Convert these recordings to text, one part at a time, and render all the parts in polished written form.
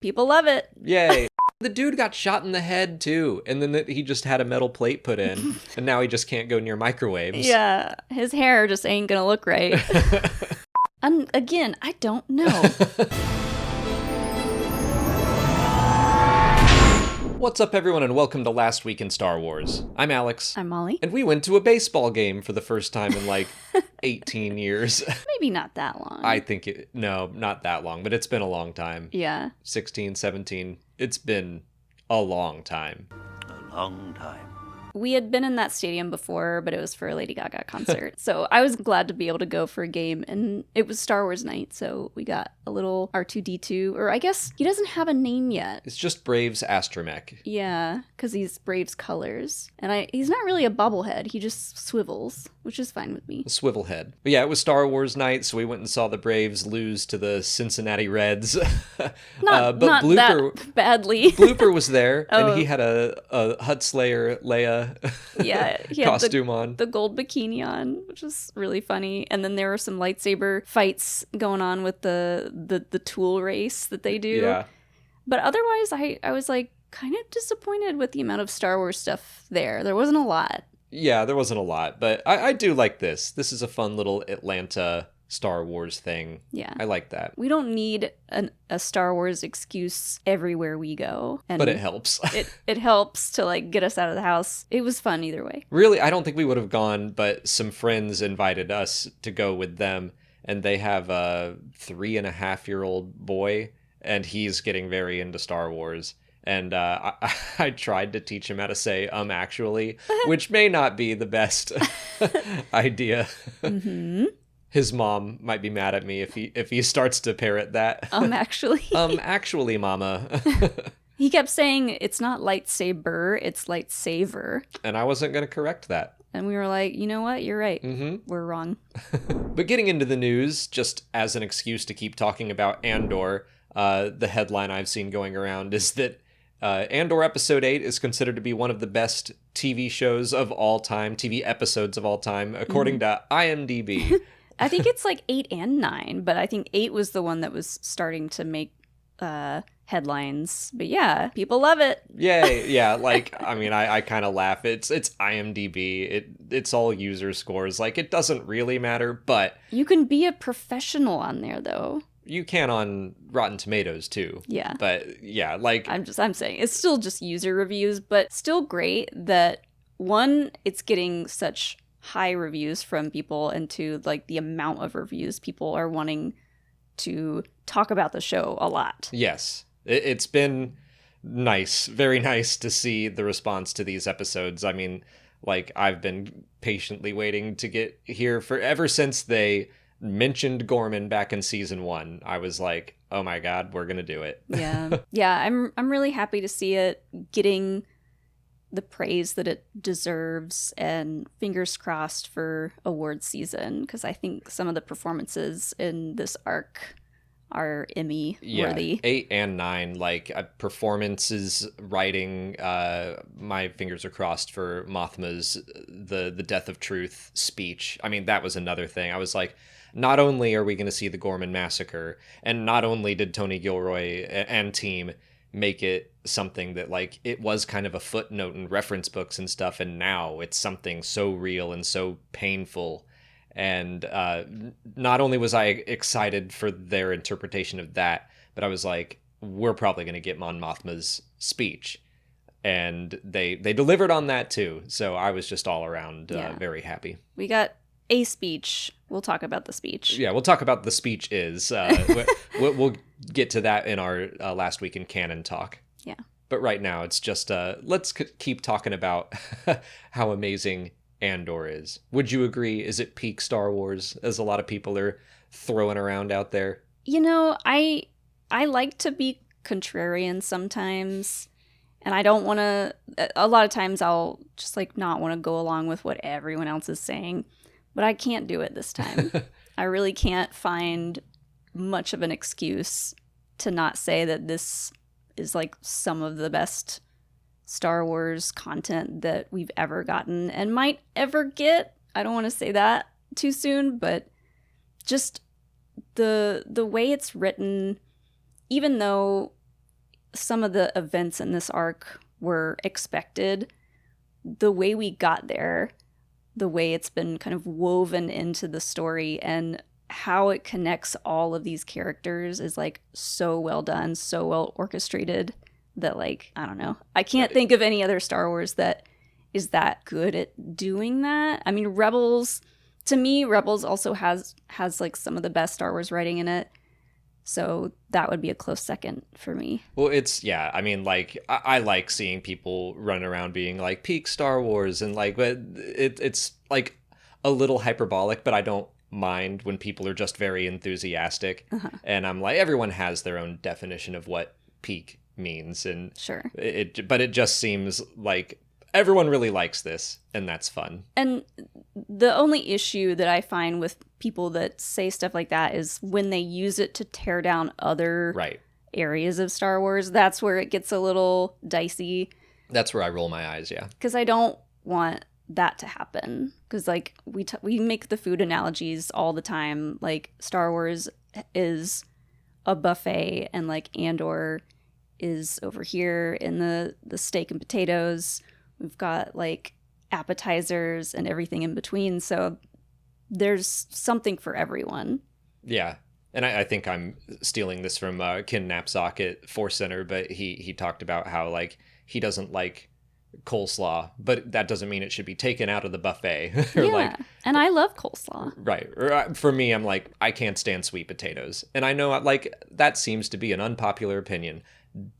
People love it. Yay. The dude got shot in the head, too. And then he just had a metal plate put in. And now he just can't go near microwaves. Yeah, his hair just ain't gonna look right. And again, I don't know. What's up, everyone, and welcome to Last Week in Star Wars. I'm Alex. I'm Molly. And we went to a baseball game for the first time in, 18 years. Maybe not that long. I think no, not that long, but it's been a long time. Yeah. 16, 17. It's been a long time. A long time. We had been in that stadium before, but it was for a Lady Gaga concert. So I was glad to be able to go for a game, and it was Star Wars night, so we got a little R2-D2, or I guess he doesn't have a name yet. It's just Braves Astromech. Yeah, because he's Braves colors. And he's not really a bobblehead, he just swivels, which is fine with me. A swivel head. But yeah, it was Star Wars night, so we went and saw the Braves lose to the Cincinnati Reds. Not that badly. Blooper was there, and he had a Huttslayer Leia yeah, he had costume on. The gold bikini on, which was really funny. And then there were some lightsaber fights going on with the tool race that they do. Yeah. But otherwise, I was kind of disappointed with the amount of Star Wars stuff there. There wasn't a lot. Yeah, there wasn't a lot, but I do like this. This is a fun little Atlanta Star Wars thing. Yeah. I like that. We don't need a Star Wars excuse everywhere we go. But it helps. it helps to get us out of the house. It was fun either way. Really, I don't think we would have gone, but some friends invited us to go with them, and they have a 3.5-year-old boy, and he's getting very into Star Wars. And I tried to teach him how to say actually, which may not be the best idea. Mm-hmm. His mom might be mad at me if he starts to parrot that. Actually. Actually, mama. He kept saying it's not lightsaber, it's lightsaver. And I wasn't going to correct that. And we were like, you know what? You're right. Mm-hmm. We're wrong. But getting into the news, just as an excuse to keep talking about Andor, the headline I've seen going around is that Andor Episode 8 is considered to be one of the best TV shows of all time, TV episodes of all time, according to IMDb. I think it's 8 and 9, but I think 8 was the one that was starting to make headlines. But yeah, people love it. Yay. Yeah, I kind of laugh. It's IMDb. It's all user scores. It doesn't really matter, but... You can be a professional on there, though. You can on Rotten Tomatoes, too. Yeah. But, yeah, I'm saying, it's still just user reviews, but still great that, one, it's getting such high reviews from people, and two, the amount of reviews people are wanting to talk about the show a lot. Yes. It's been nice, very nice to see the response to these episodes. I mean, I've been patiently waiting to get here ever since they mentioned Gorman back in season 1. I was like, oh my God, we're going to do it. Yeah. Yeah, I'm really happy to see it getting the praise that it deserves, and fingers crossed for award season, because I think some of the performances in this arc are Emmy worthy. 8 and 9, performances, writing, my fingers are crossed for Mothma's the Death of Truth speech. I mean, that was another thing. I was like, not only are we going to see the Gorman massacre, and not only did Tony Gilroy and team make it something that it was kind of a footnote in reference books and stuff, and now it's something so real and so painful. And not only was I excited for their interpretation of that, but I was like, we're probably going to get Mon Mothma's speech. And they delivered on that too. So I was just all around very happy. We got a speech. We'll talk about the speech. Yeah, we'll talk about the speech is. We'll get to that in our Last Week in Canon talk. Yeah. But right now, it's just, let's keep talking about how amazing Andor is. Would you agree? Is it peak Star Wars, as a lot of people are throwing around out there? I like to be contrarian sometimes, and I don't want to... A lot of times I'll just not want to go along with what everyone else is saying, but I can't do it this time. I really can't find much of an excuse to not say that this is some of the best Star Wars content that we've ever gotten and might ever get. I don't want to say that too soon, but just the way it's written, even though some of the events in this arc were expected, the way we got there, the way it's been kind of woven into the story, and how it connects all of these characters is like so well done, so well orchestrated that, like, I don't know. I can't think of any other Star Wars that is that good at doing that. I mean, Rebels, to me, Rebels also has like some of the best Star Wars writing in it. So that would be a close second for me. Well, it's, yeah, I mean, like, I like seeing people run around being like peak Star Wars, and like, but it's like a little hyperbolic, but I don't mind when people are just very enthusiastic. And I'm like, everyone has their own definition of what peak means, and sure, but it just seems like everyone really likes this, and that's fun. And the only issue that I find with people that say stuff like that is when they use it to tear down other areas of Star Wars. That's where it gets a little dicey. That's where I roll my eyes, yeah. Because I don't want that to happen. Because, like, we make the food analogies all the time. Like, Star Wars is a buffet, and, like, Andor is over here in the steak and potatoes. We've got, like, appetizers and everything in between. So there's something for everyone. Yeah. And I think I'm stealing this from Ken Knapsack at Force Center, but he talked about how, like, he doesn't like coleslaw, but that doesn't mean it should be taken out of the buffet. Or yeah, like, and I love coleslaw. Right. Or for me, I'm like, I can't stand sweet potatoes. And I know, like, that seems to be an unpopular opinion.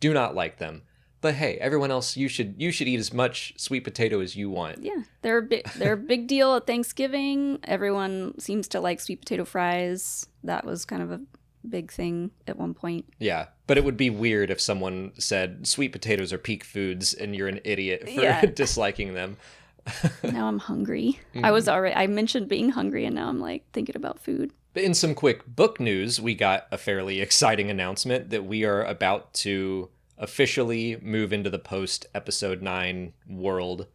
Do not like them. But hey, everyone else, you should eat as much sweet potato as you want. Yeah, they're a big deal at Thanksgiving. Everyone seems to like sweet potato fries. That was kind of a big thing at one point. Yeah, but it would be weird if someone said sweet potatoes are peak foods and you're an idiot for disliking them. Now I'm hungry. I mentioned being hungry, and now I'm like thinking about food. In some quick book news, we got a fairly exciting announcement that we are about to officially move into the post episode 9 world.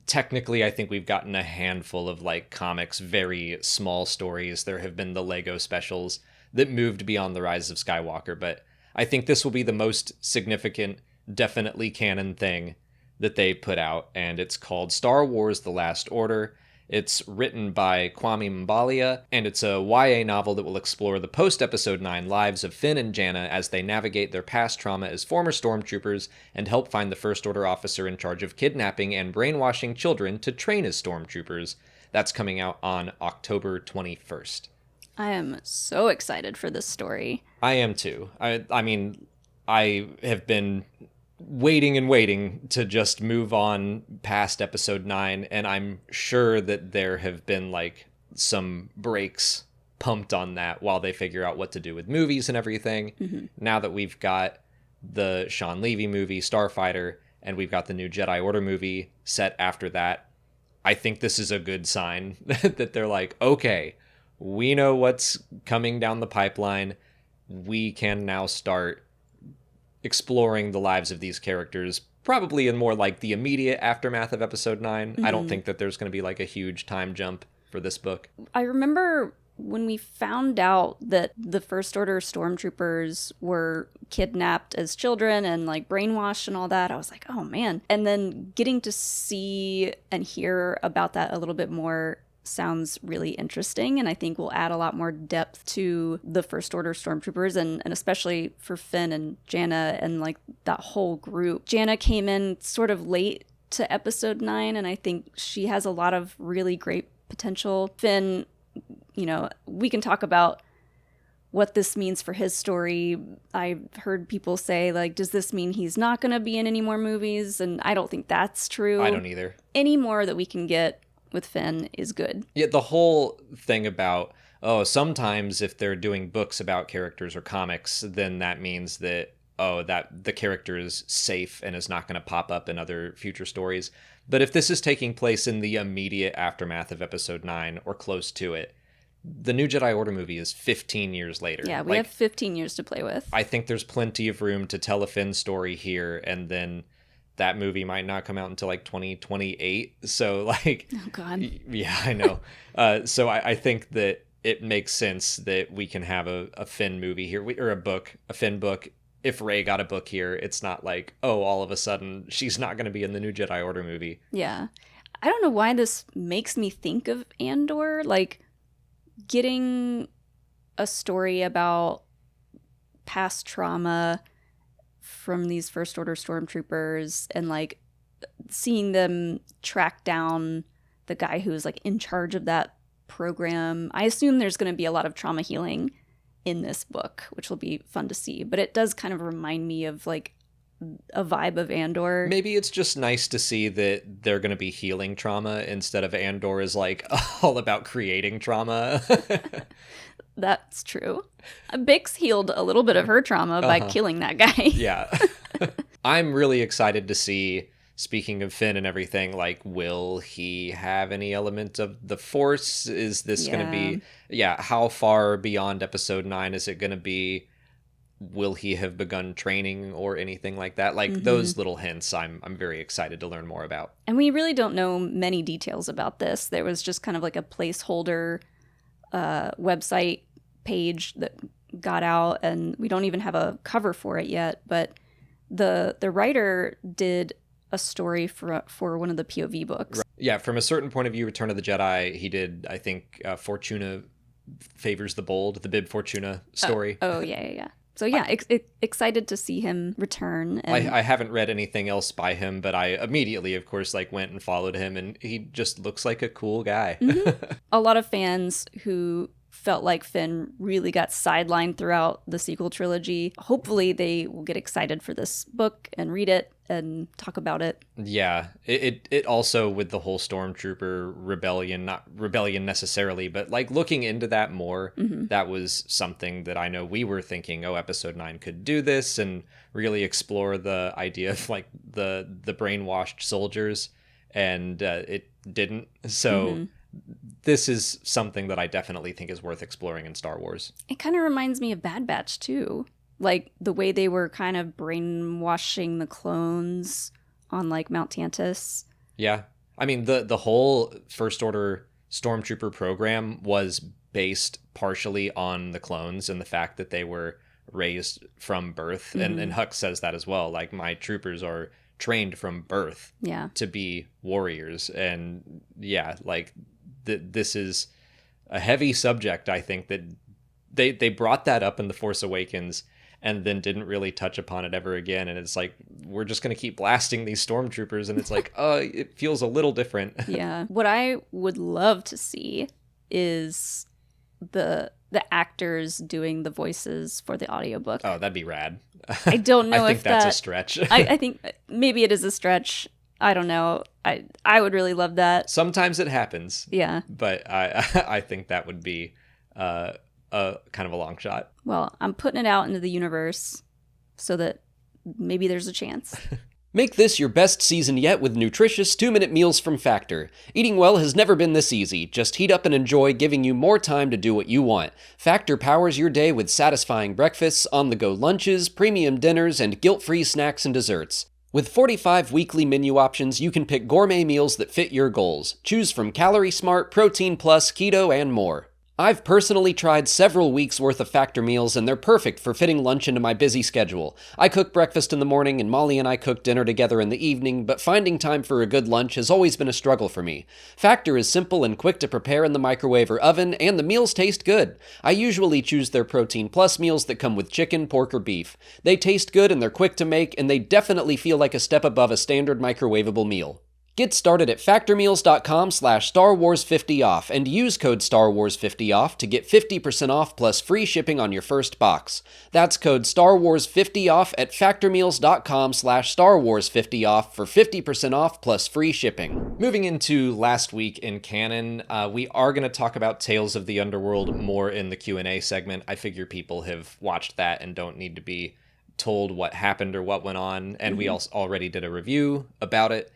Technically, I think we've gotten a handful of, like, comics, very small stories. There have been the Lego specials that moved beyond the Rise of Skywalker, but I think this will be the most significant, definitely canon thing that they put out, and it's called Star Wars The Last Order. It's written by Kwame Mbalia, and it's a YA novel that will explore the post-Episode 9 lives of Finn and Jannah as they navigate their past trauma as former stormtroopers and help find the First Order officer in charge of kidnapping and brainwashing children to train as stormtroopers. That's coming out on October 21st. I am so excited for this story. I am too. I mean, I have been waiting to just move on past episode 9, and I'm sure that there have been, like, some breaks pumped on that while they figure out what to do with movies and everything. Now that we've got the Sean Levy movie Starfighter, and we've got the new Jedi Order movie set after that, I think this is a good sign that they're like, okay, we know what's coming down the pipeline. We can now start exploring the lives of these characters, probably in more like the immediate aftermath of episode 9. I don't think that there's going to be like a huge time jump for this book. I remember when we found out that the First Order stormtroopers were kidnapped as children and, like, brainwashed and all that, I was like, oh man. And then getting to see and hear about that a little bit more sounds really interesting, and I think will add a lot more depth to the First Order stormtroopers, and especially for Finn and Jannah and, like, that whole group. Jannah came in sort of late to episode 9, and I think she has a lot of really great potential. Finn, you know, we can talk about what this means for his story. I've heard people say, like, does this mean he's not going to be in any more movies? And I don't think that's true. I don't either. Any more that we can get with Finn is good. Yeah, the whole thing about, sometimes if they're doing books about characters or comics, then that means that, that the character is safe and is not going to pop up in other future stories. But if this is taking place in the immediate aftermath of episode 9 or close to it, the new Jedi Order movie is 15 years later. Yeah, we have 15 years to play with. I think there's plenty of room to tell a Finn story here, and then that movie might not come out until like 2028. So, like, oh god, yeah, I know. So I think that it makes sense that we can have a Finn movie here, or a Finn book if Rey got a book here, it's not like, oh, all of a sudden she's not going to be in the new Jedi Order movie. Yeah. I don't know why this makes me think of Andor, like getting a story about past trauma from these First Order stormtroopers and like seeing them track down the guy who's like in charge of that program. I assume there's going to be a lot of trauma healing in this book, which will be fun to see, but it does kind of remind me of like a vibe of Andor. Maybe it's just nice to see that they're going to be healing trauma instead of Andor is like all about creating trauma. That's true. Bix healed a little bit of her trauma by killing that guy. Yeah. I'm really excited to see, speaking of Finn and everything, like, will he have any element of the Force? Is this going to be, how far beyond episode 9 is it going to be? Will he have begun training or anything like that? Like those little hints I'm very excited to learn more about. And we really don't know many details about this. There was just kind of like a placeholder website page that got out, and we don't even have a cover for it yet, but the writer did a story for one of the POV books. Right. Yeah, from a certain point of view, Return of the Jedi, he did, I think, Fortuna Favors the Bold, the Bib Fortuna story. Yeah. So yeah, excited to see him return. And I haven't read anything else by him, but I immediately, of course, like went and followed him, and he just looks like a cool guy. A lot of fans who felt like Finn really got sidelined throughout the sequel trilogy. Hopefully they will get excited for this book and read it and talk about it. Yeah, it also, with the whole Stormtrooper rebellion, not rebellion necessarily, but like looking into that more, that was something that I know we were thinking, oh, episode 9 could do this and really explore the idea of like the brainwashed soldiers, and it didn't. So this is something that I definitely think is worth exploring in Star Wars. It kind of reminds me of Bad Batch too. Like the way they were kind of brainwashing the clones on like Mount Tantus. Yeah. I mean, the whole First Order Stormtrooper program was based partially on the clones and the fact that they were raised from birth. And Hux says that as well. Like, my troopers are trained from birth to be warriors. And yeah, like this is a heavy subject. I think that they brought that up in The Force Awakens and then didn't really touch upon it ever again. And it's like, we're just going to keep blasting these stormtroopers. And it's like, it feels a little different. Yeah. What I would love to see is the actors doing the voices for the audiobook. Oh, that'd be rad. I don't know I think that's a stretch. I think maybe it is a stretch. I don't know. I would really love that. Sometimes it happens. Yeah. But I think that would be kind of a long shot. Well, I'm putting it out into the universe so that maybe there's a chance. Make this your best season yet with nutritious 2-minute meals from Factor. Eating well has never been this easy. Just heat up and enjoy, giving you more time to do what you want. Factor powers your day with satisfying breakfasts, on-the-go lunches, premium dinners, and guilt-free snacks and desserts. With 45 weekly menu options, you can pick gourmet meals that fit your goals. Choose from Calorie Smart, Protein Plus, Keto, and more. I've personally tried several weeks' worth of Factor meals, and they're perfect for fitting lunch into my busy schedule. I cook breakfast in the morning, and Molly and I cook dinner together in the evening, but finding time for a good lunch has always been a struggle for me. Factor is simple and quick to prepare in the microwave or oven, and the meals taste good. I usually choose their Protein Plus meals that come with chicken, pork, or beef. They taste good, and they're quick to make, and they definitely feel like a step above a standard microwavable meal. Get started at factormeals.com/StarWars50off and use code StarWars50off to get 50% off plus free shipping on your first box. That's code StarWars50off at factormeals.com/StarWars50off for 50% off plus free shipping. Moving into last week in canon, we are going to talk about Tales of the Underworld more in the Q&A segment. I figure people have watched that and don't need to be told what happened or what went on, and we also already did a review about it.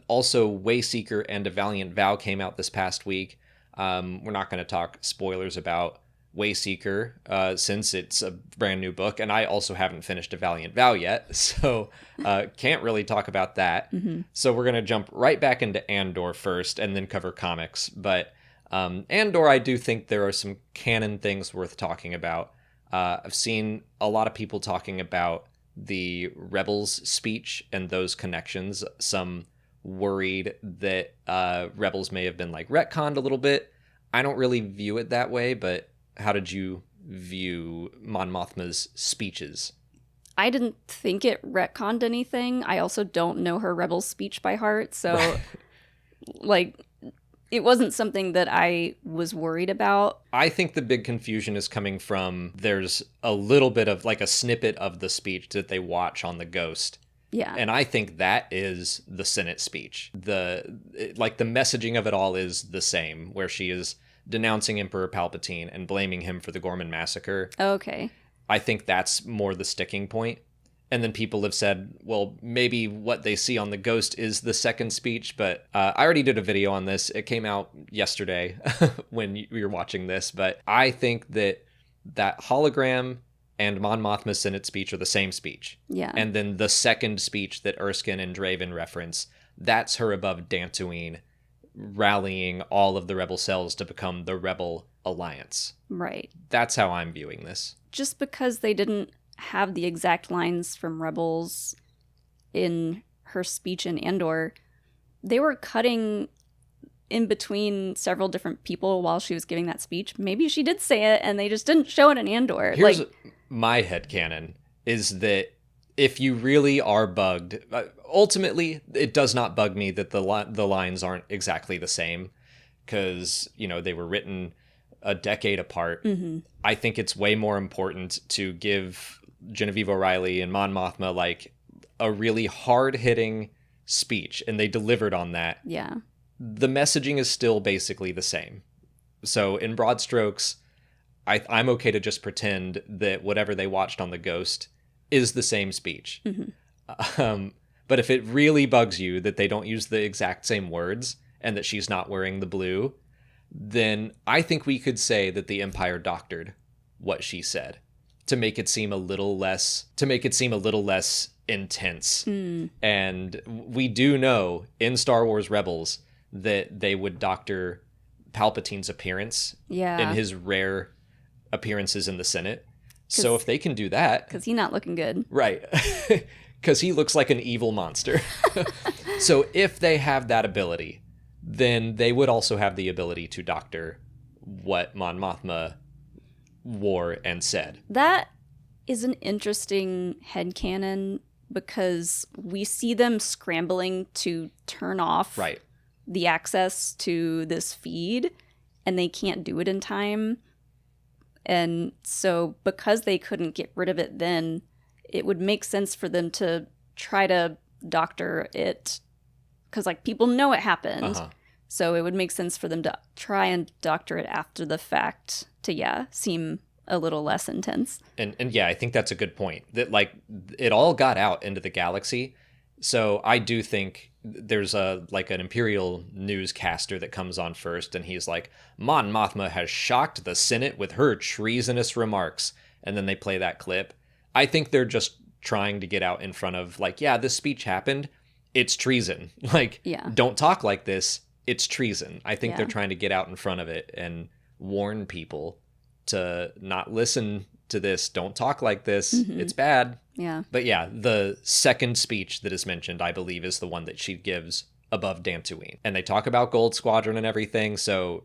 Also, Wayseeker and A Valiant Vow came out this past week. We're not going to talk spoilers about Wayseeker since it's a brand new book, and I also haven't finished A Valiant Vow yet, so can't really talk about that. So we're going to jump right back into Andor first and then cover comics. But Andor, I do think there are some canon things worth talking about. I've seen a lot of people talking about the Rebels speech and those connections. Some worried that Rebels may have been like retconned a little bit. I don't really view it that way, but how did you view Mon Mothma's speeches? I didn't think it retconned anything. I also don't know her Rebels speech by heart, so like it wasn't something that I was worried about. I think the big confusion is coming from there's a little bit of like a snippet of the speech that they watch on the Ghost. Yeah. And I think that is the Senate speech. The messaging of it all is the same, where she is denouncing Emperor Palpatine and blaming him for the Gorman massacre. Okay. I think that's more the sticking point. And then people have said, well, maybe what they see on the Ghost is the second speech, but I already did a video on this. It came out yesterday when you were watching this, but I think that hologram and Mon Mothma's Senate speech are the same speech. Yeah. And then the second speech that Erskine and Draven reference, that's her above Dantooine rallying all of the rebel cells to become the Rebel Alliance. Right. That's how I'm viewing this. Just because they didn't have the exact lines from Rebels in her speech in Andor, they were cutting in between several different people while she was giving that speech. Maybe she did say it and they just didn't show it in Andor. Here's my headcanon, is that if you really are bugged, ultimately it does not bug me that the lines aren't exactly the same, because they were written a decade apart. Mm-hmm. I think it's way more important to give Genevieve O'Reilly and Mon Mothma like a really hard-hitting speech, and they delivered on that. Yeah. The messaging is still basically the same. So in broad strokes, I'm okay to just pretend that whatever they watched on the Ghost is the same speech. Mm-hmm. But if it really bugs you that they don't use the exact same words and that she's not wearing the blue, then I think we could say that the Empire doctored what she said to make it seem a little less intense. And we do know in Star Wars Rebels that they would doctor Palpatine's appearance in his rare appearances in the Senate. So if they can do that, because he's not looking good, right? Because he looks like an evil monster. So if they have that ability, then they would also have the ability to doctor what Mon Mothma wore and said. That is an interesting headcanon, because we see them scrambling to turn off the access to this feed, and they can't do it in time. And so because they couldn't get rid of it then, it would make sense for them to try to doctor it, because people know it happened. So it would make sense for them to try and doctor it after the fact to seem a little less intense. And yeah, I think that's a good point, that it all got out into the galaxy. So I do think there's an Imperial newscaster that comes on first, and he's like, Mon Mothma has shocked the Senate with her treasonous remarks. And then they play that clip. I think they're just trying to get out in front of this speech happened. It's treason. Don't talk like this. It's treason. I think they're trying to get out in front of it and warn people to not listen to this. Don't talk like this. Mm-hmm. It's bad. Yeah. But yeah, the second speech that is mentioned, I believe, is the one that she gives above Dantooine. And they talk about Gold Squadron and everything. So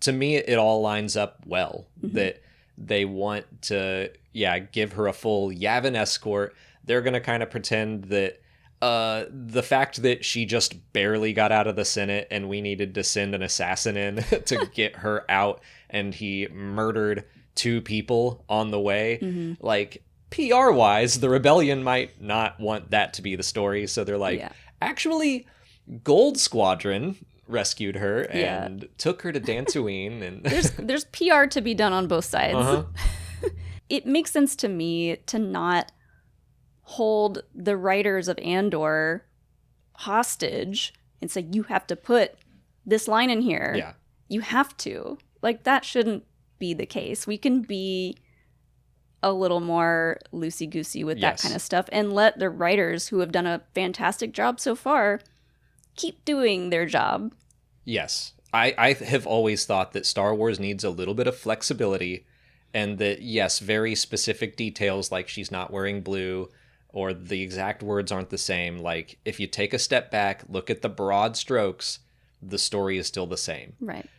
to me, it all lines up well. Mm-hmm. That they want to, give her a full Yavin escort. They're going to kind of pretend that the fact that she just barely got out of the Senate and we needed to send an assassin in to get her out, and he murdered 2 people on the way. Mm-hmm. PR-wise, the rebellion might not want that to be the story. So they're actually, Gold Squadron rescued her and took her to Dantooine. And there's PR to be done on both sides. It makes sense to me to not hold the writers of Andor hostage and say, you have to put this line in here. Yeah. You have to. That shouldn't be the case. We can be a little more loosey-goosey with that kind of stuff and let the writers, who have done a fantastic job so far, keep doing their job. Yes. I have always thought that Star Wars needs a little bit of flexibility, And that, yes, very specific details, like she's not wearing blue, or the exact words aren't the same. Like, if you take a step back, look at the broad strokes, the story is still the same. Right.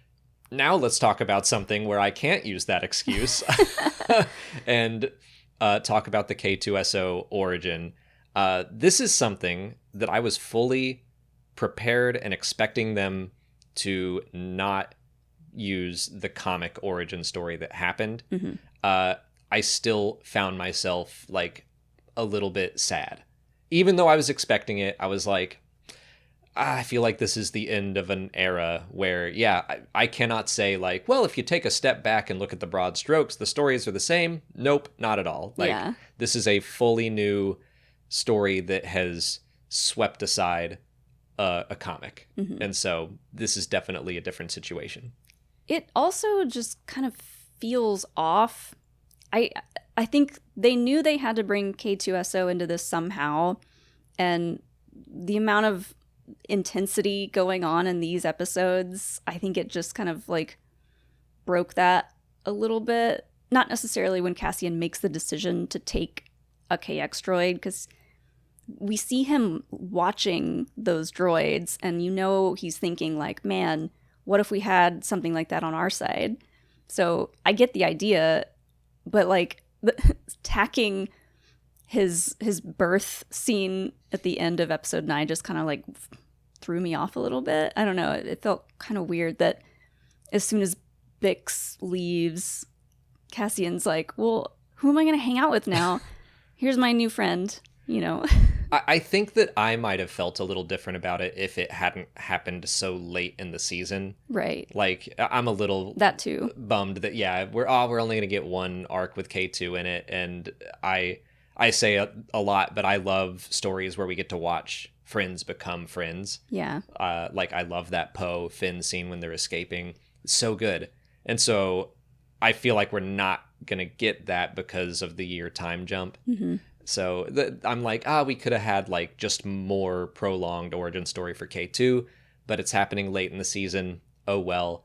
Now let's talk about something where I can't use that excuse and talk about the K2SO origin. This is something that I was fully prepared and expecting them to not use the comic origin story that happened. Mm-hmm. I still found myself like a little bit sad. Even though I was expecting it, I was like, I feel like this is the end of an era where, yeah, I cannot say like, well, if you take a step back and look at the broad strokes, the stories are the same. Nope, not at all. Like, This is a fully new story that has swept aside a comic. Mm-hmm. And so this is definitely a different situation. It also just kind of feels off. I think they knew they had to bring K2SO into this somehow, and the amount of intensity going on in these episodes, I think it just kind of like broke that a little bit. Not necessarily when Cassian makes the decision to take a KX droid, because we see him watching those droids and you know he's thinking like, man, what if we had something like that on our side? So I get the idea, but like tacking his birth scene at the end of episode 9 just kind of like threw me off a little bit. I don't know. It felt kind of weird that as soon as Bix leaves, Cassian's like, well, who am I going to hang out with now? Here's my new friend, you know. I think that I might have felt a little different about it if it hadn't happened so late in the season. Right. Like, I'm a little that too bummed that, yeah, we're only going to get one arc with K2 in it. And I say a lot, but I love stories where we get to watch friends become friends. Yeah. Like, I love that Poe Finn scene when they're escaping. It's so good. And so I feel like we're not going to get that because of the year time jump. Mm-hmm. So I'm like, we could have had like just more prolonged origin story for K2, but it's happening late in the season. Oh, well.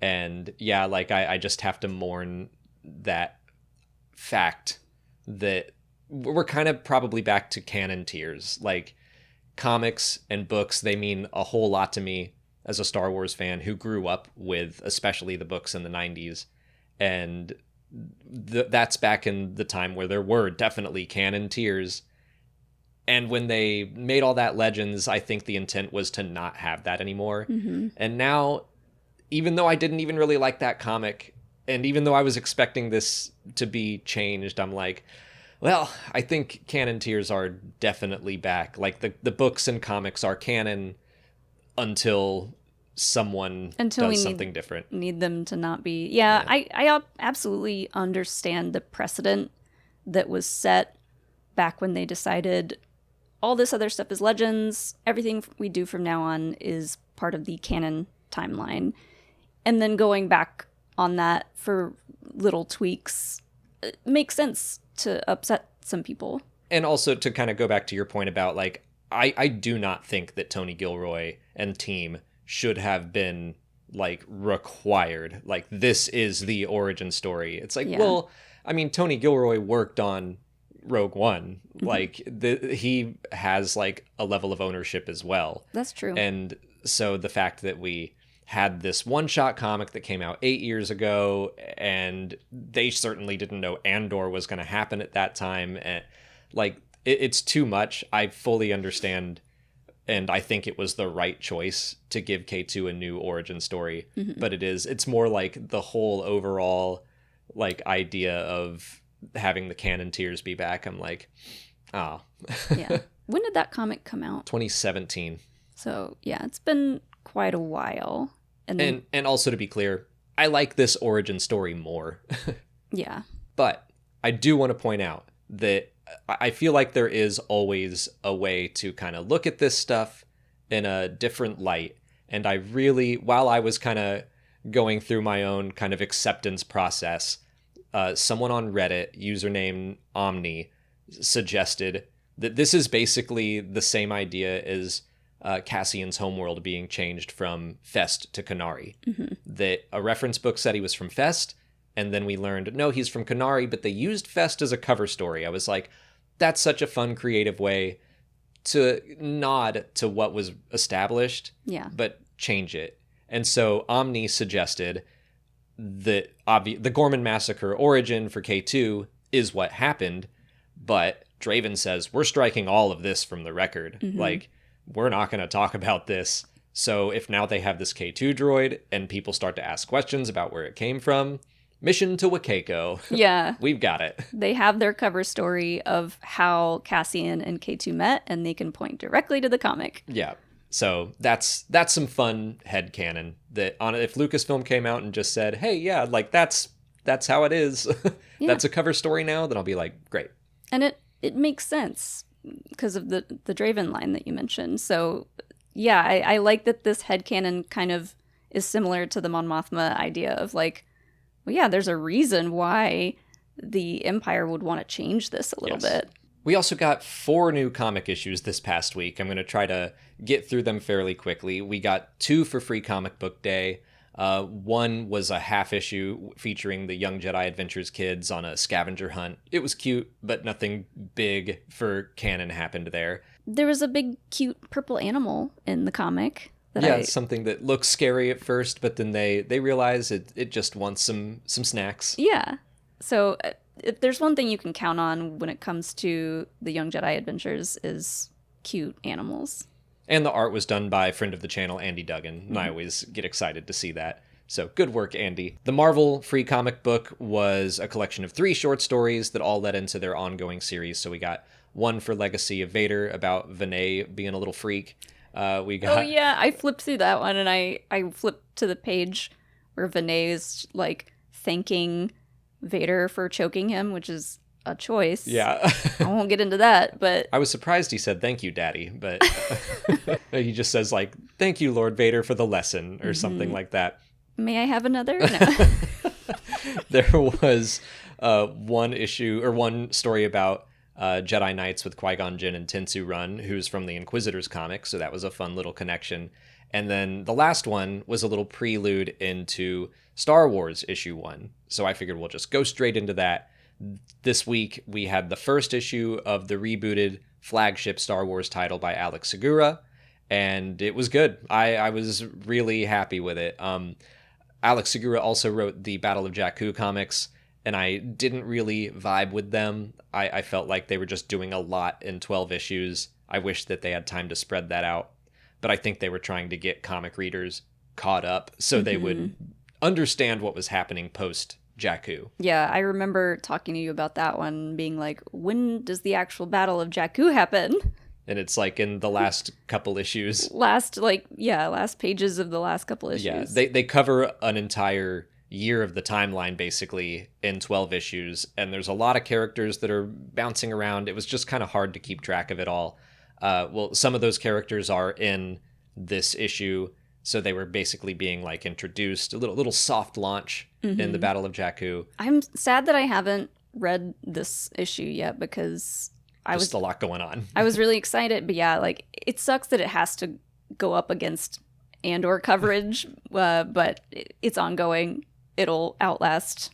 And yeah, like I just have to mourn that fact that we're kind of probably back to canon tiers. Like, comics and books, they mean a whole lot to me as a Star Wars fan who grew up with especially the books in the 90s. And that's back in the time where there were definitely canon tiers. And when they made all that Legends, I think the intent was to not have that anymore. Mm-hmm. And now, even though I didn't even really like that comic, and even though I was expecting this to be changed, I'm like, well, I think canon tiers are definitely back. Like, the books and comics are canon until someone does something different. Need them to not be. Yeah. I absolutely understand the precedent that was set back when they decided all this other stuff is Legends. Everything we do from now on is part of the canon timeline. And then going back on that for little tweaks makes sense to upset some people. And also to kind of go back to your point about, like, I do not think that Tony Gilroy and team should have been like required. Like, this is the origin story. It's like, well, I mean, Tony Gilroy worked on Rogue One. Mm-hmm. Like, he has like a level of ownership as well. That's true. And so the fact that we had this one-shot comic that came out 8 years ago, and they certainly didn't know Andor was going to happen at that time. And like, it's too much. I fully understand. And I think it was the right choice to give K2 a new origin story. Mm-hmm. But it's more like the whole overall like idea of having the canon tiers be back. I'm like, oh. Yeah. When did that comic come out? 2017. So yeah, it's been quite a while. And also, to be clear, I like this origin story more. Yeah. But I do want to point out that I feel like there is always a way to kind of look at this stuff in a different light. And I really, while I was kind of going through my own kind of acceptance process, someone on Reddit, username Omni, suggested that this is basically the same idea as Cassian's homeworld being changed from Fest to Kenari. Mm-hmm. That a reference book said he was from Fest, And then we learned, no, he's from Kenari, but they used Fest as a cover story. I was like, that's such a fun, creative way to nod to what was established, but change it. And so Omni suggested that the Gorman Massacre origin for K2 is what happened, but Draven says, we're striking all of this from the record. Like, we're not going to talk about this. So if now they have this K2 droid and people start to ask questions about where it came from, mission to Wakeko. Yeah. We've got it. They have their cover story of how Cassian and K2 met, and they can point directly to the comic. Yeah. So that's some fun headcanon that if Lucasfilm came out and just said, hey, yeah, like that's how it is. That's a cover story now, then I'll be like, great. And it makes sense because of the Draven line that you mentioned. So yeah, I like that this headcanon kind of is similar to the Mon Mothma idea of like, well, yeah, there's a reason why the Empire would want to change this a little bit. We also got 4 new comic issues this past week. I'm going to try to get through them fairly quickly. We got 2 for Free Comic Book Day. One was a half issue featuring the Young Jedi Adventures kids on a scavenger hunt. It was cute, but nothing big for canon happened there. There was a big, cute purple animal in the comic. Something that looks scary at first, but then they realize it just wants some snacks. Yeah. So if there's one thing you can count on when it comes to the Young Jedi Adventures is cute animals. And the art was done by friend of the channel, Andy Duggan, and I always get excited to see that. So good work, Andy. The Marvel Free Comic Book was a collection of 3 short stories that all led into their ongoing series. So we got one for Legacy of Vader about Vinay being a little freak. We got... Oh yeah, I flipped through that one and I flipped to the page where Vinay is like thanking Vader for choking him, which is a choice. Yeah. I won't get into that, but... I was surprised he said, thank you, Daddy, but he just says, like, thank you, Lord Vader, for the lesson, or something like that. May I have another? No. There was one story about Jedi Knights with Qui-Gon Jinn and Tensu Run, who's from the Inquisitors comic, so that was a fun little connection. And then the last one was a little prelude into Star Wars issue 1, so I figured we'll just go straight into that. This week, we had the first issue of the rebooted flagship Star Wars title by Alex Segura, and it was good. I was really happy with it. Alex Segura also wrote the Battle of Jakku comics, and I didn't really vibe with them. I felt like they were just doing a lot in 12 issues. I wish that they had time to spread that out, but I think they were trying to get comic readers caught up so they would understand what was happening post Jakku. Yeah, I remember talking to you about that one, being like, when does the actual Battle of Jakku happen? And it's like in the last couple issues. Last pages of the last couple issues. Yeah, they cover an entire year of the timeline, basically, in 12 issues. And there's a lot of characters that are bouncing around. It was just kind of hard to keep track of it all. Well, some of those characters are in this issue, so they were basically being like introduced, a little soft launch in the Battle of Jakku. I'm sad that I haven't read this issue yet because Just a lot going on. I was really excited, but yeah, like it sucks that it has to go up against Andor coverage, but it's ongoing. It'll outlast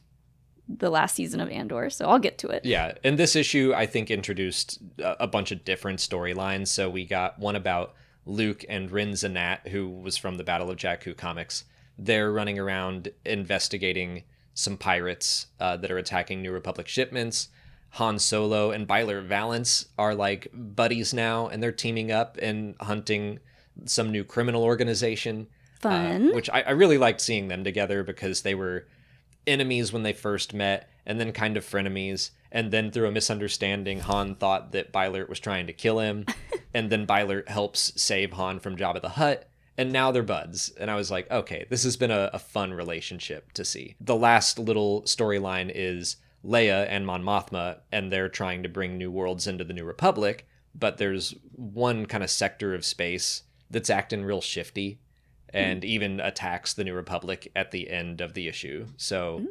the last season of Andor, so I'll get to it. Yeah, and this issue I think introduced a bunch of different storylines. So we got one about Luke and Rin Zanat, who was from the Battle of Jakku comics. They're running around investigating some pirates that are attacking New Republic shipments. Han Solo and Byler Valance are like buddies now, and they're teaming up and hunting some new criminal organization. Fun. Which I really liked seeing them together because they were enemies when they first met, and then kind of frenemies. And then through a misunderstanding, Han thought that Byler was trying to kill him. And then Byler helps save Han from Jabba the Hutt. And now they're buds. And I was like, okay, this has been a fun relationship to see. The last little storyline is Leia and Mon Mothma, and they're trying to bring new worlds into the New Republic. But there's one kind of sector of space that's acting real shifty and even attacks the New Republic at the end of the issue. So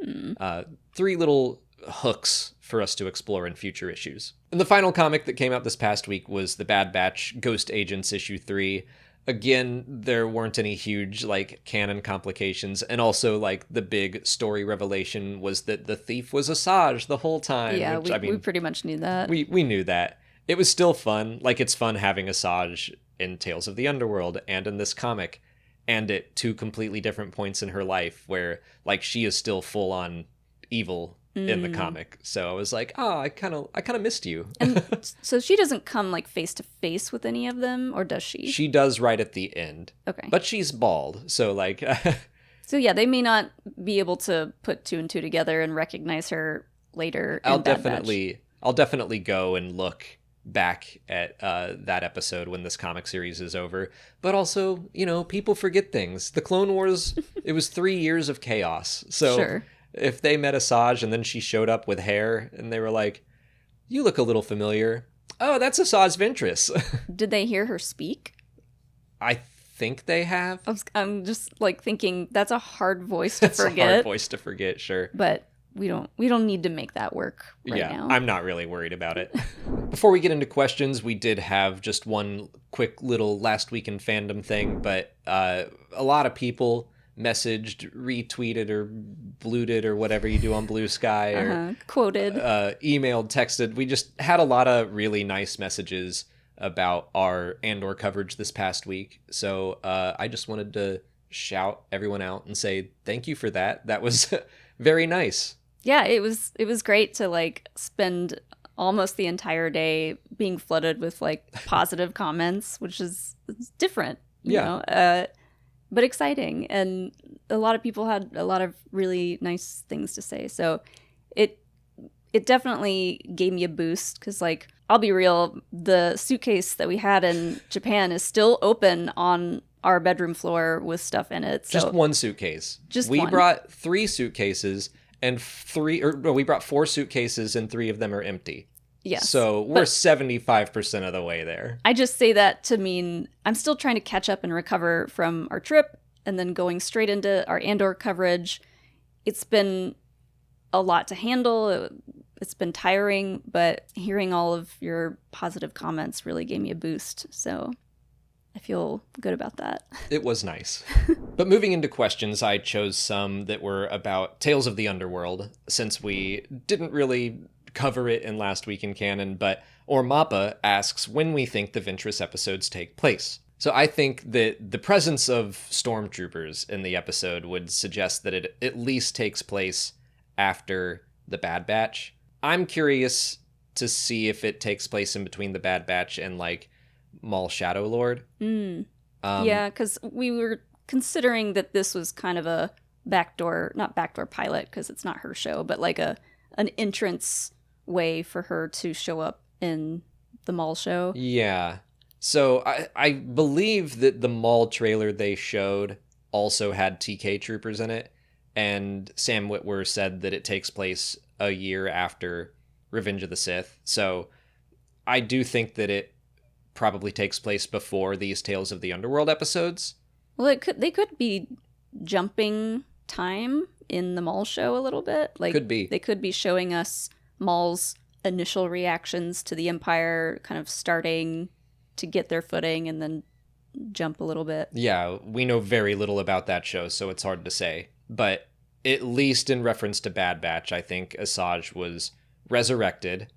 3 little hooks for us to explore in future issues. And the final comic that came out this past week was The Bad Batch Ghost Agents issue 3. Again, there weren't any huge like canon complications, and also like the big story revelation was that the thief was Asajj the whole time. Yeah, which, we pretty much knew that. we knew that. It was still fun. Like, it's fun having Asajj in Tales of the Underworld and in this comic, and at two completely different points in her life where like she is still full on evil in the comic. So I was like, oh, I kind of missed you. And so she doesn't come like face to face with any of them, or does she? She does right at the end. Okay. But she's bald, so like So yeah, they may not be able to put two and two together and recognize her later. I'll definitely go and look back at that episode when this comic series is over. But also, you know, people forget things. The Clone Wars, it was 3 years of chaos. So Sure. if they met Asajj and then she showed up with hair and they were like, you look a little familiar. Oh, that's Asajj Ventress. Did they hear her speak? I think they have. I'm just like thinking that's a hard voice to forget. It's a hard voice to forget, sure. But we don't need to make that work right now. I'm not really worried about it. Before we get into questions, we did have just one quick little last week in fandom thing, but a lot of people messaged, retweeted, or bluted, or whatever you do on Blue Sky, or quoted, emailed, texted. We just had a lot of really nice messages about our Andor coverage this past week. So I just wanted to shout everyone out and say thank you for that. That was very nice. Yeah, it was great to like spend almost the entire day being flooded with like positive comments, which is different, you know, but exciting. And a lot of people had a lot of really nice things to say. So it definitely gave me a boost because, like, I'll be real, the suitcase that we had in Japan is still open on our bedroom floor with stuff in it. So just one suitcase. We brought 3 suitcases and we brought 4 suitcases and 3 of them are empty. Yes. So we're 75% of the way there. I just say that to mean I'm still trying to catch up and recover from our trip and then going straight into our Andor coverage. It's been a lot to handle. It's been tiring, but hearing all of your positive comments really gave me a boost. So I feel good about that. It was nice. But moving into questions, I chose some that were about Tales of the Underworld, since we didn't really cover it in Last Week in Canon, but Ormappa asks when we think the Ventress episodes take place. So I think that the presence of stormtroopers in the episode would suggest that it at least takes place after the Bad Batch. I'm curious to see if it takes place in between the Bad Batch and, like, Maul Shadow Lord. Yeah, because we were considering that this was kind of a not backdoor pilot, because it's not her show, but like an entrance way for her to show up in the Maul show. Yeah. So I believe that the Maul trailer they showed also had TK troopers in it, and Sam Witwer said that it takes place a year after Revenge of the Sith. So I do think that it probably takes place before these Tales of the Underworld episodes. Well, they could be jumping time in the Maul show a little bit. Like, could be. They could be showing us Maul's initial reactions to the Empire kind of starting to get their footing and then jump a little bit. Yeah, we know very little about that show, so it's hard to say. But at least in reference to Bad Batch, I think Asajj was resurrected.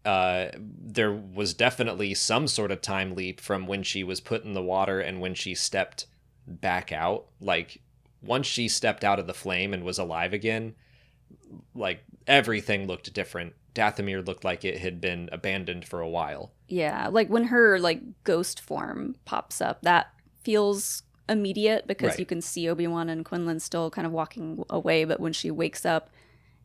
There was definitely some sort of time leap from when she was put in the water and when she stepped back out. Like, once she stepped out of the flame and was alive again, like, everything looked different. Dathomir looked like it had been abandoned for a while. Yeah, like when her like ghost form pops up, that feels immediate because you can see Obi-Wan and Quinlan still kind of walking away, but when she wakes up,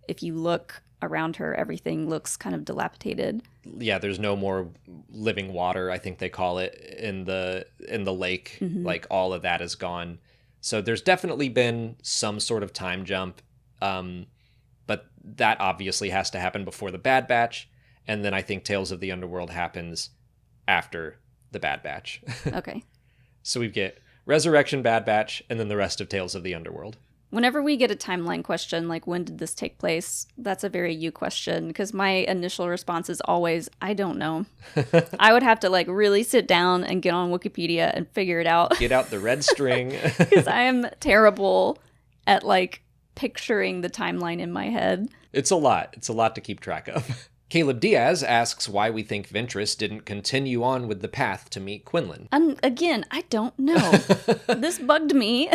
if you look around her, everything looks kind of dilapidated. Yeah, there's no more living water, I think they call it, in the lake. Like, all of that is gone. So there's definitely been some sort of time jump. But that obviously has to happen before the Bad Batch, and then I think Tales of the Underworld happens after the Bad Batch. Okay. So we get Resurrection, Bad Batch, and then the rest of Tales of the Underworld. Whenever we get a timeline question, like when did this take place, that's a very you question, because my initial response is always, I don't know. I would have to like really sit down and get on Wikipedia and figure it out. Get out the red string. Because I am terrible at like picturing the timeline in my head. It's a lot. It's a lot to keep track of. Caleb Diaz asks why we think Ventress didn't continue on with the path to meet Quinlan. And again, I don't know. This bugged me.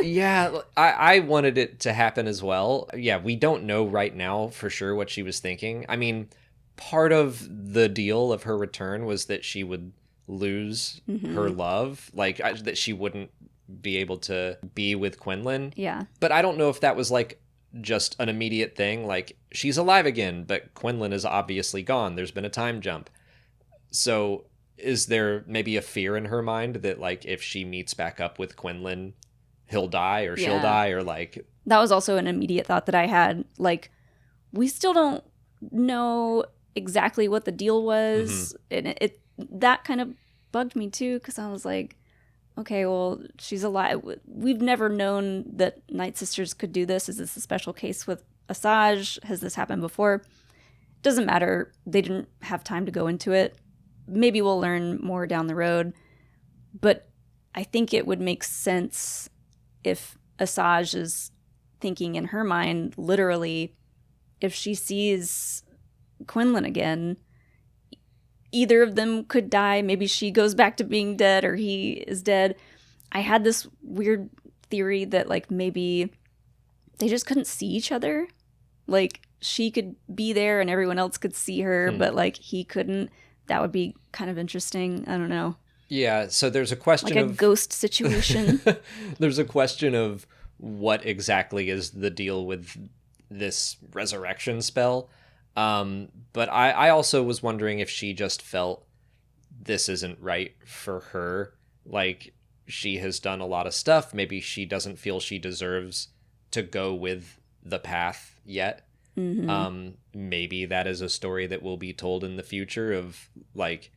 Yeah, I wanted it to happen as well. Yeah, we don't know right now for sure what she was thinking. I mean, part of the deal of her return was that she would lose her love, like that she wouldn't be able to be with Quinlan. Yeah. But I don't know if that was like just an immediate thing, like she's alive again, but Quinlan is obviously gone. There's been a time jump. So is there maybe a fear in her mind that like if she meets back up with Quinlan, he'll die or she'll die, or like... That was also an immediate thought that I had. Like, we still don't know exactly what the deal was. And it that kind of bugged me too, because I was like, okay, well, she's alive. We've never known that Night Sisters could do this. Is this a special case with Asajj? Has this happened before? Doesn't matter. They didn't have time to go into it. Maybe we'll learn more down the road. But I think it would make sense if Asajj is thinking in her mind, literally, if she sees Quinlan again, either of them could die. Maybe she goes back to being dead or he is dead. I had this weird theory that like maybe they just couldn't see each other. Like she could be there and everyone else could see her, but like he couldn't. That would be kind of interesting. I don't know. Yeah, so there's a question like a ghost situation. There's a question of what exactly is the deal with this resurrection spell. But I also was wondering if she just felt this isn't right for her. Like, she has done a lot of stuff. Maybe she doesn't feel she deserves to go with the path yet. Maybe that is a story that will be told in the future of, like,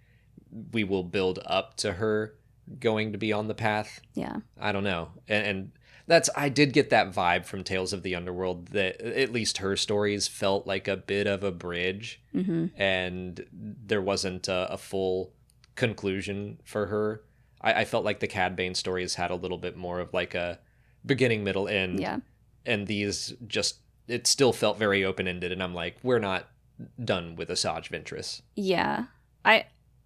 we will build up to her going to be on the path. Yeah. I don't know. And that's, I did get that vibe from Tales of the Underworld that at least her stories felt like a bit of a bridge, and there wasn't a full conclusion for her. I felt like the Cad Bane stories had a little bit more of like a beginning, middle, end. Yeah. And these just, it still felt very open-ended, and I'm like, we're not done with Asajj Ventress. Yeah.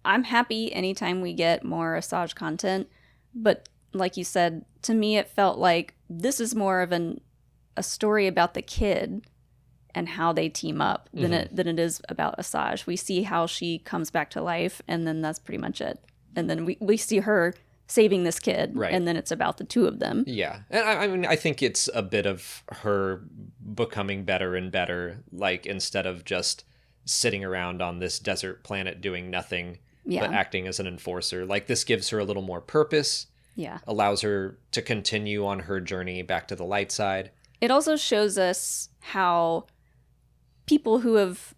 I'm happy anytime we get more Asajj content, but like you said, to me it felt like this is more of a story about the kid and how they team up than it is about Asajj. We see how she comes back to life, and then that's pretty much it. And then we see her saving this kid, right, and then it's about the two of them. Yeah. And I mean, I think it's a bit of her becoming better and better, like instead of just sitting around on this desert planet doing nothing, but acting as an enforcer. Like, this gives her a little more purpose. Yeah. Allows her to continue on her journey back to the light side. It also shows us how people who have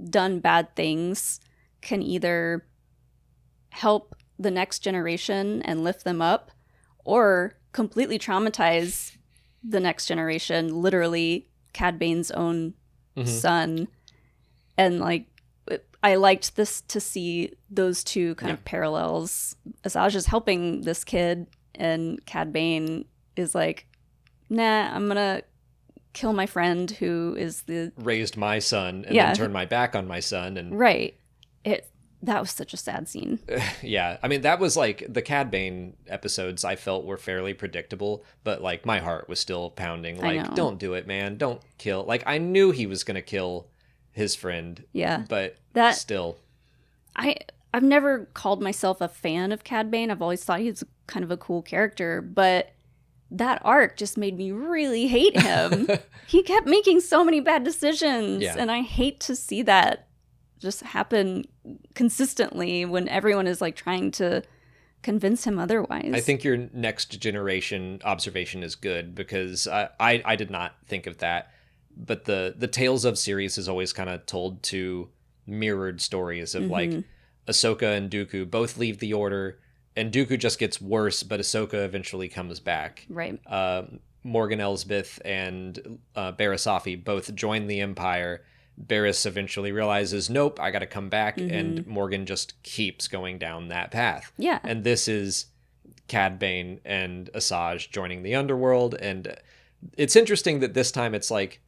done bad things can either help the next generation and lift them up, or completely traumatize the next generation, literally Cad Bane's own son. And like, I liked this to see those two kind of parallels. Asajj is helping this kid, and Cad Bane is like, nah, I'm gonna kill my friend who is the... raised my son, and then turn my back on my son. And right. That was such a sad scene. Yeah. I mean, that was like, the Cad Bane episodes I felt were fairly predictable, but like my heart was still pounding. Like, don't do it, man. Don't kill. Like, I knew he was gonna kill his friend. Yeah. But still. I've never called myself a fan of Cad Bane. I've always thought he was kind of a cool character, but that arc just made me really hate him. He kept making so many bad decisions, and I hate to see that just happen consistently when everyone is like trying to convince him otherwise. I think your next generation observation is good, because I did not think of that. But the Tales of series is always kind of told to mirrored stories of like Ahsoka and Dooku both leave the Order, and Dooku just gets worse, but Ahsoka eventually comes back. Right. Morgan Elsbeth and Barriss Offee both join the Empire, Barriss eventually realizes, nope, I got to come back, and Morgan just keeps going down that path. Yeah. And this is Cad Bane and Asajj joining the underworld, and it's interesting that this time it's like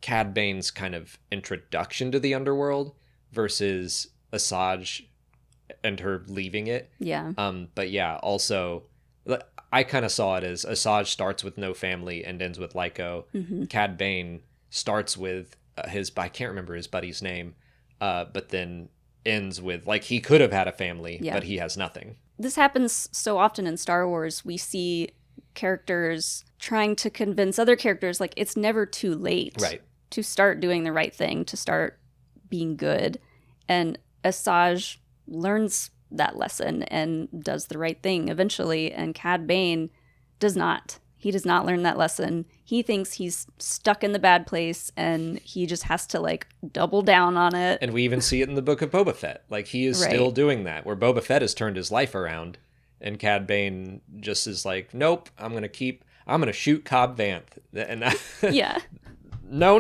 Cad Bane's kind of introduction to the underworld versus Asajj and her leaving it. Yeah. But yeah, also, I kind of saw it as Asajj starts with no family and ends with Lyco. Cad Bane starts with I can't remember his buddy's name, but then ends with, like, he could have had a family, but he has nothing. This happens so often in Star Wars. We see characters trying to convince other characters, like, it's never too late to start doing the right thing, to start being good. And Asajj learns that lesson and does the right thing eventually, and Cad Bane does not. He does not learn that lesson. He thinks he's stuck in the bad place, and he just has to, like, double down on it. And we even see it in the Book of Boba Fett. Like, he is still doing that, where Boba Fett has turned his life around, and Cad Bane just is like, nope, I'm going to shoot Cobb Vanth. And yeah. No.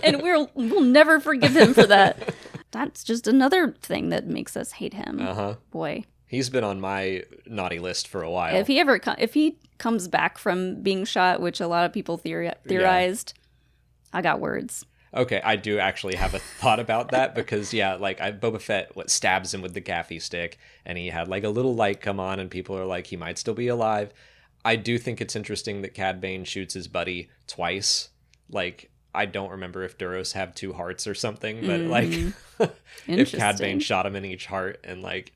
And we'll never forgive him for that. That's just another thing that makes us hate him. Boy. He's been on my naughty list for a while. If he comes back from being shot, which a lot of people theorized, I got words. Okay, I do actually have a thought about that because, Boba Fett stabs him with the gaffi stick, and he had, like, a little light come on, and people are like, he might still be alive. I do think it's interesting that Cad Bane shoots his buddy twice. Like, I don't remember if Duros have two hearts or something, but, like, if Cad Bane shot him in each heart, and, like,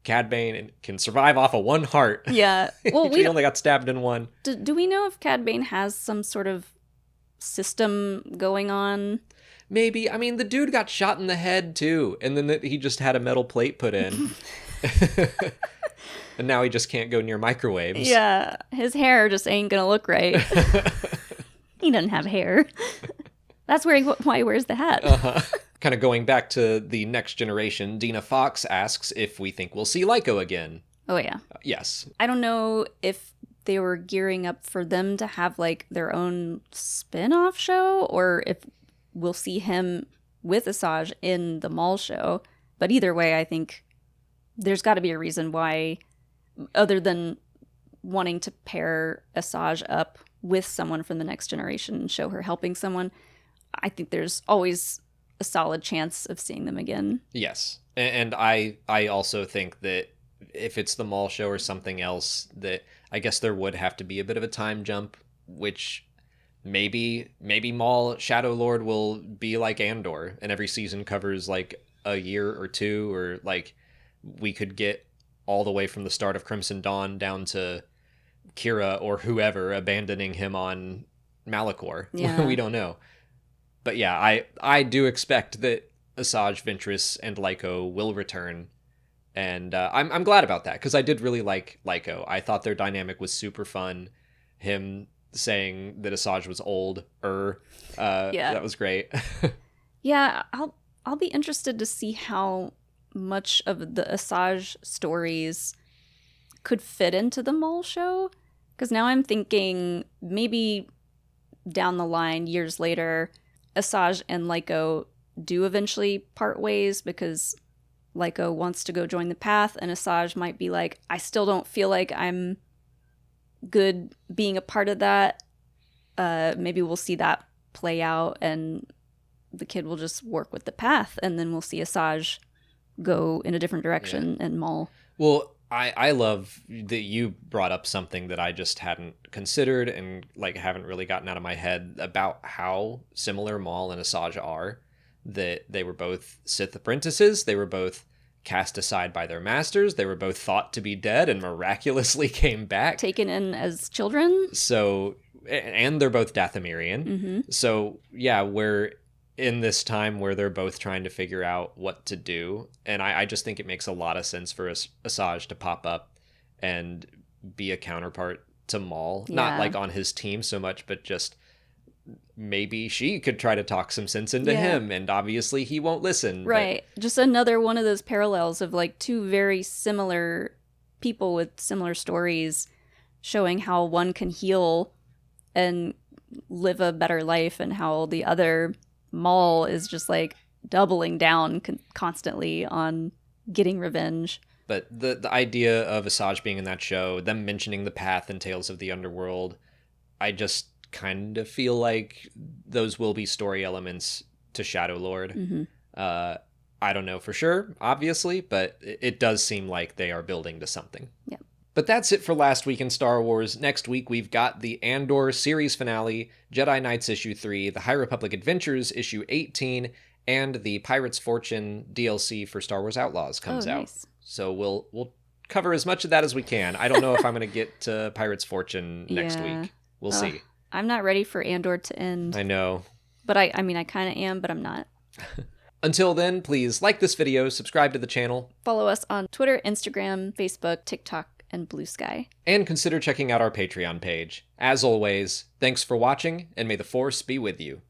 Cad Bane can survive off of one heart. Yeah. Well, he only got stabbed in one. Do we know if Cad Bane has some sort of system going on? Maybe. I mean, the dude got shot in the head, too. And then he just had a metal plate put in. And now he just can't go near microwaves. Yeah. His hair just ain't gonna look right. He doesn't have hair. That's why he wears the hat. Kind of going back to the Next Generation, Dina Fox asks if we think we'll see Lyco again. Oh, yeah. Yes. I don't know if they were gearing up for them to have, like, their own spin-off show, or if we'll see him with Asajj in the Maul show. But either way, I think there's got to be a reason why, other than wanting to pair Asajj up with someone from the Next Generation and show her helping someone, I think there's always a solid chance of seeing them again. Yes. And I also think that if it's the Maul show or something else, that I guess there would have to be a bit of a time jump, which maybe Maul Shadow Lord will be like Andor, and every season covers, like, a year or two, or, like, we could get all the way from the start of Crimson Dawn down to Kira or whoever abandoning him on Malachor. Yeah. We don't know. But yeah, I do expect that Asajj Ventress and Lyco will return, and I'm glad about that, because I did really like Lyco. I thought their dynamic was super fun. Him saying that Asajj was old, that was great. Yeah, I'll be interested to see how much of the Asajj stories could fit into the Maul show, because now I'm thinking maybe down the line, years later, Asajj and Lyco do eventually part ways because Lyco wants to go join the path, and Asajj might be like, I still don't feel like I'm good being a part of that. Maybe we'll see that play out, and the kid will just work with the path, and then we'll see Asajj go in a different direction and Maul. Well, I love that you brought up something that I just hadn't considered and, like, haven't really gotten out of my head about how similar Maul and Asajj are. That they were both Sith apprentices. They were both cast aside by their masters. They were both thought to be dead and miraculously came back. Taken in as children. So, and they're both Dathomirian. Mm-hmm. So, yeah, we're in this time where they're both trying to figure out what to do. And I just think it makes a lot of sense for Asajj to pop up and be a counterpart to Maul. Yeah. Not, like, on his team so much, but just maybe she could try to talk some sense into him, and obviously he won't listen. Right. Just another one of those parallels of, like, two very similar people with similar stories showing how one can heal and live a better life, and how the other Maul is just like doubling down constantly on getting revenge. But the idea of Asajj being in that show, them mentioning the path and Tales of the Underworld, I just kind of feel like those will be story elements to Shadow Lord. Mm-hmm. I don't know for sure, obviously, but it does seem like they are building to something. Yeah. But that's it for last week in Star Wars. Next week, we've got the Andor series finale, Jedi Knights issue 3, the High Republic Adventures issue 18, and the Pirate's Fortune DLC for Star Wars Outlaws comes out. Nice. So we'll cover as much of that as we can. I don't know if I'm going to get to Pirate's Fortune next week. We'll see. I'm not ready for Andor to end. I know. But I mean, I kind of am, but I'm not. Until then, please like this video, subscribe to the channel. Follow us on Twitter, Instagram, Facebook, TikTok, and Blue Sky. And consider checking out our Patreon page. As always, thanks for watching, and may the Force be with you.